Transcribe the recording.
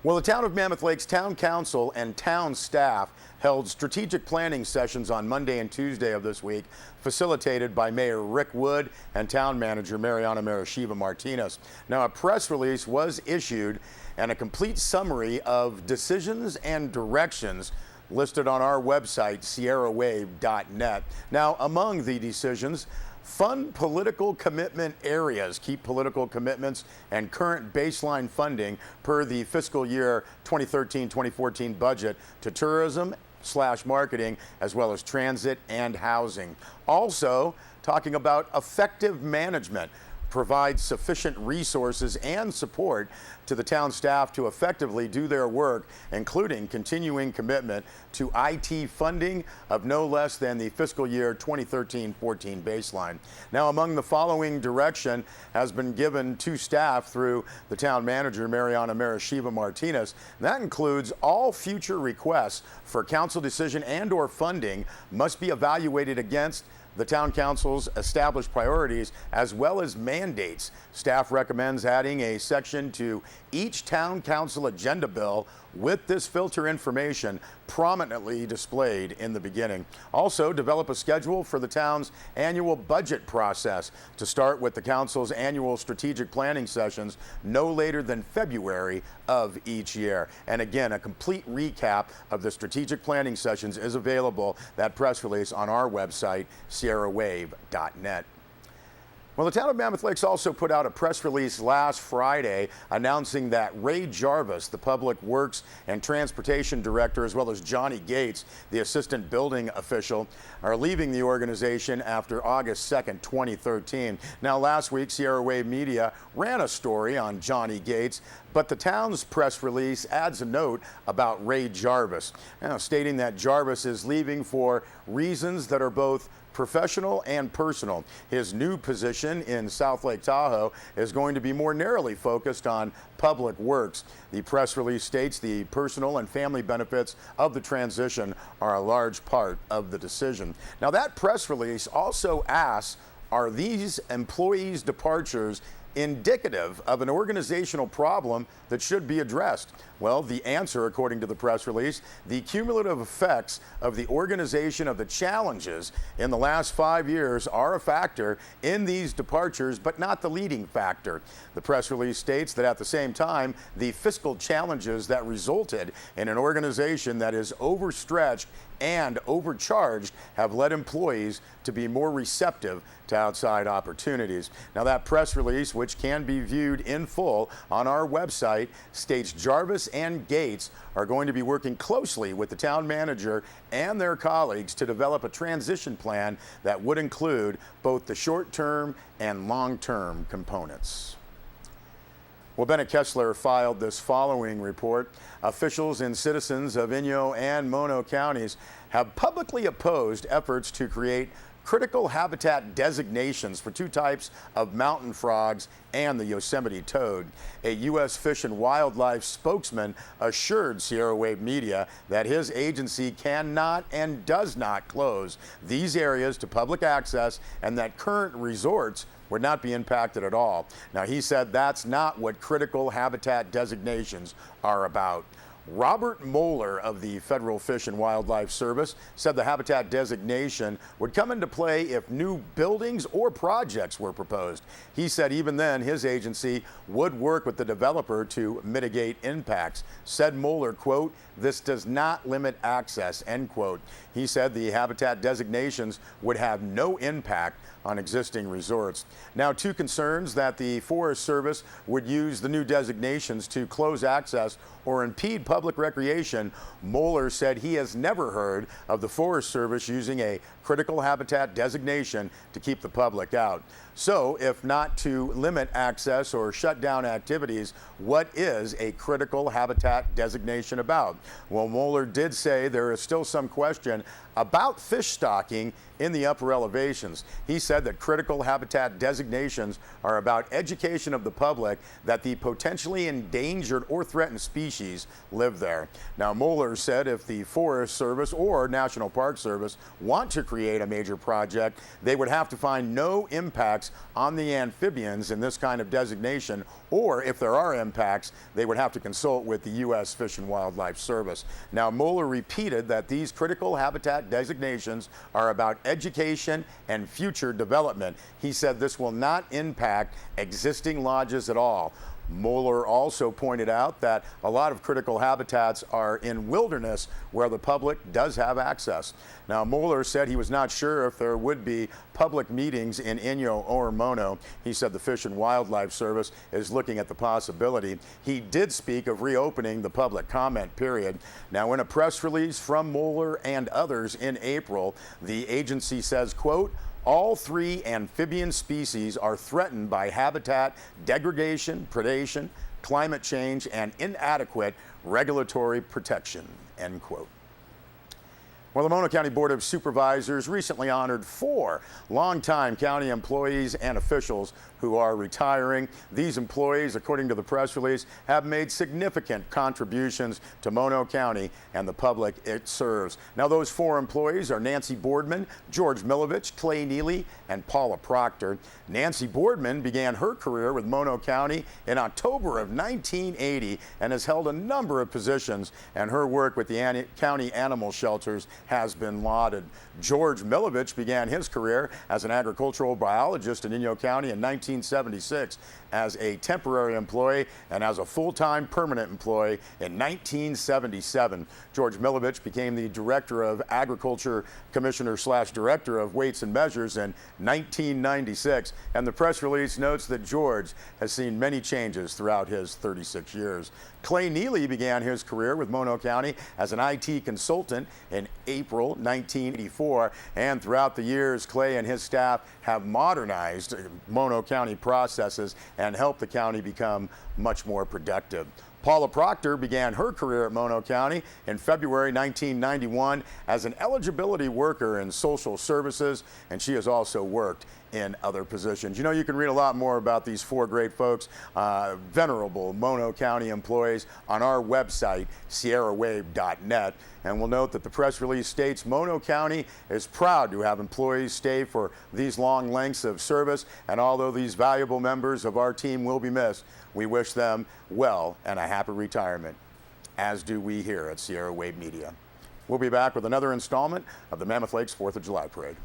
Well, the town of Mammoth Lakes Town Council and town staff held strategic planning sessions on Monday and Tuesday of this week, facilitated by Mayor Rick Wood and Town Manager Mariana Marashiva Martinez. Now, a press release was issued and a complete summary of decisions and directions listed on our website, sierrawave.net. Now, among the decisions, fund political commitment areas, keep political commitments and current baseline funding per the fiscal year 2013-2014 budget to tourism/marketing, as well as transit and housing. Also, talking about effective management, provide sufficient resources and support to the town staff to effectively do their work, including continuing commitment to IT funding of no less than the fiscal year 2013-14 baseline. Now, among the following direction has been given to staff through the town manager, Mariana Marashiva Martinez. That includes all future requests for council decision and/or funding must be evaluated against the town council's established priorities as well as mandates. Staff recommends adding a section to each town council agenda bill with this filter information prominently displayed in the beginning. Also, develop a schedule for the town's annual budget process to start with the council's annual strategic planning sessions no later than February of each year. And again, a complete recap of the strategic planning sessions is available, that press release, on our website, sierrawave.net. Well, the town of Mammoth Lakes also put out a press release last Friday announcing that Ray Jarvis, the Public Works and Transportation Director, as well as Johnny Gates, the Assistant Building Official, are leaving the organization after August 2nd, 2013. Now, last week, Sierra Wave Media ran a story on Johnny Gates, but the town's press release adds a note about Ray Jarvis, stating that Jarvis is leaving for reasons that are both professional and personal. His new position in South Lake Tahoe is going to be more narrowly focused on public works. The press release states the personal and family benefits of the transition are a large part of the decision. Now, that press release also asks, are these employees' departures indicative of an organizational problem that should be addressed? Well, the answer, according to the press release, the cumulative effects of the organization of the challenges in the last 5 years are a factor in these departures, but not the leading factor. The press release states that at the same time, the fiscal challenges that resulted in an organization that is overstretched and overcharged have led employees to be more receptive to outside opportunities. Now, that press release, which can be viewed in full on our website, states Jarvis and Gates are going to be working closely with the town manager and their colleagues to develop a transition plan that would include both the short-term and long-term components. Well, Bennett Kessler filed this following report. Officials and citizens of Inyo and Mono counties have publicly opposed efforts to create critical habitat designations for two types of mountain frogs and the Yosemite toad. A U.S. Fish and Wildlife spokesman assured Sierra Wave Media that his agency cannot and does not close these areas to public access and that current resorts would not be impacted at all. Now, he said that's not what critical habitat designations are about. Robert Moeller of the Federal Fish and Wildlife Service said the habitat designation would come into play if new buildings or projects were proposed. He said even then his agency would work with the developer to mitigate impacts. Said Moeller, quote, "This does not limit access," end quote. He said the habitat designations would have no impact on existing resorts. Now, two concerns that the Forest Service would use the new designations to close access or impede public recreation. Moeller said he has never heard of the Forest Service using a critical habitat designation to keep the public out. So, if not to limit access or shut down activities, what is a critical habitat designation about? Well, Moeller did say there is still some question about fish stocking in the upper elevations. He said that critical habitat designations are about education of the public that the potentially endangered or threatened species live there. Now, Moeller said if the Forest Service or National Park Service want to create a major project, they would have to find no impact impacts on the amphibians in this kind of designation, or if there are impacts, they would have to consult with the U.S. Fish and Wildlife Service. Now, Mueller repeated that these critical habitat designations are about education and future development. He said this will not impact existing lodges at all. Mueller also pointed out that a lot of critical habitats are in wilderness where the public does have access. Now, Mueller said he was not sure if there would be public meetings in Inyo or Mono. He said the Fish and Wildlife Service is looking at the possibility. He did speak of reopening the public comment period. Now, in a press release from Mueller and others in April, the agency says, quote, all 3 amphibian species are threatened by habitat degradation, predation, climate change, and inadequate regulatory protection, end quote. Well, the Mono County Board of Supervisors recently honored 4 longtime county employees and officials who are retiring. These employees, according to the press release, have made significant contributions to Mono County and the public it serves. Now, those 4 employees are Nancy Boardman, George Milovich, Clay Neely, and Paula Proctor. Nancy Boardman began her career with Mono County in October of 1980 and has held a number of positions, and her work with the county animal shelters has been lauded. George Milovich began his career as an agricultural biologist in Inyo County in 1976 as a temporary employee and as a full-time permanent employee in 1977. George Milovich became the Director of Agriculture Commissioner / Director of Weights and Measures in 1996, and the press release notes that George has seen many changes throughout his 36 years. Clay Neely began his career with Mono County as an IT consultant in April 1984, and throughout the years, Clay and his staff have modernized Mono County processes and helped the county become much more productive. Paula Proctor began her career at Mono County in February 1991 as an eligibility worker in social services, and she has also worked in other positions. You know, you can read a lot more about these 4 great folks, venerable Mono County employees, on our website, sierrawave.net. And we'll note that the press release states Mono County is proud to have employees stay for these long lengths of service, and although these valuable members of our team will be missed, we wish them well and a happy retirement, as do we here at Sierra Wave Media. We'll be back with another installment of the Mammoth Lakes 4th of July Parade.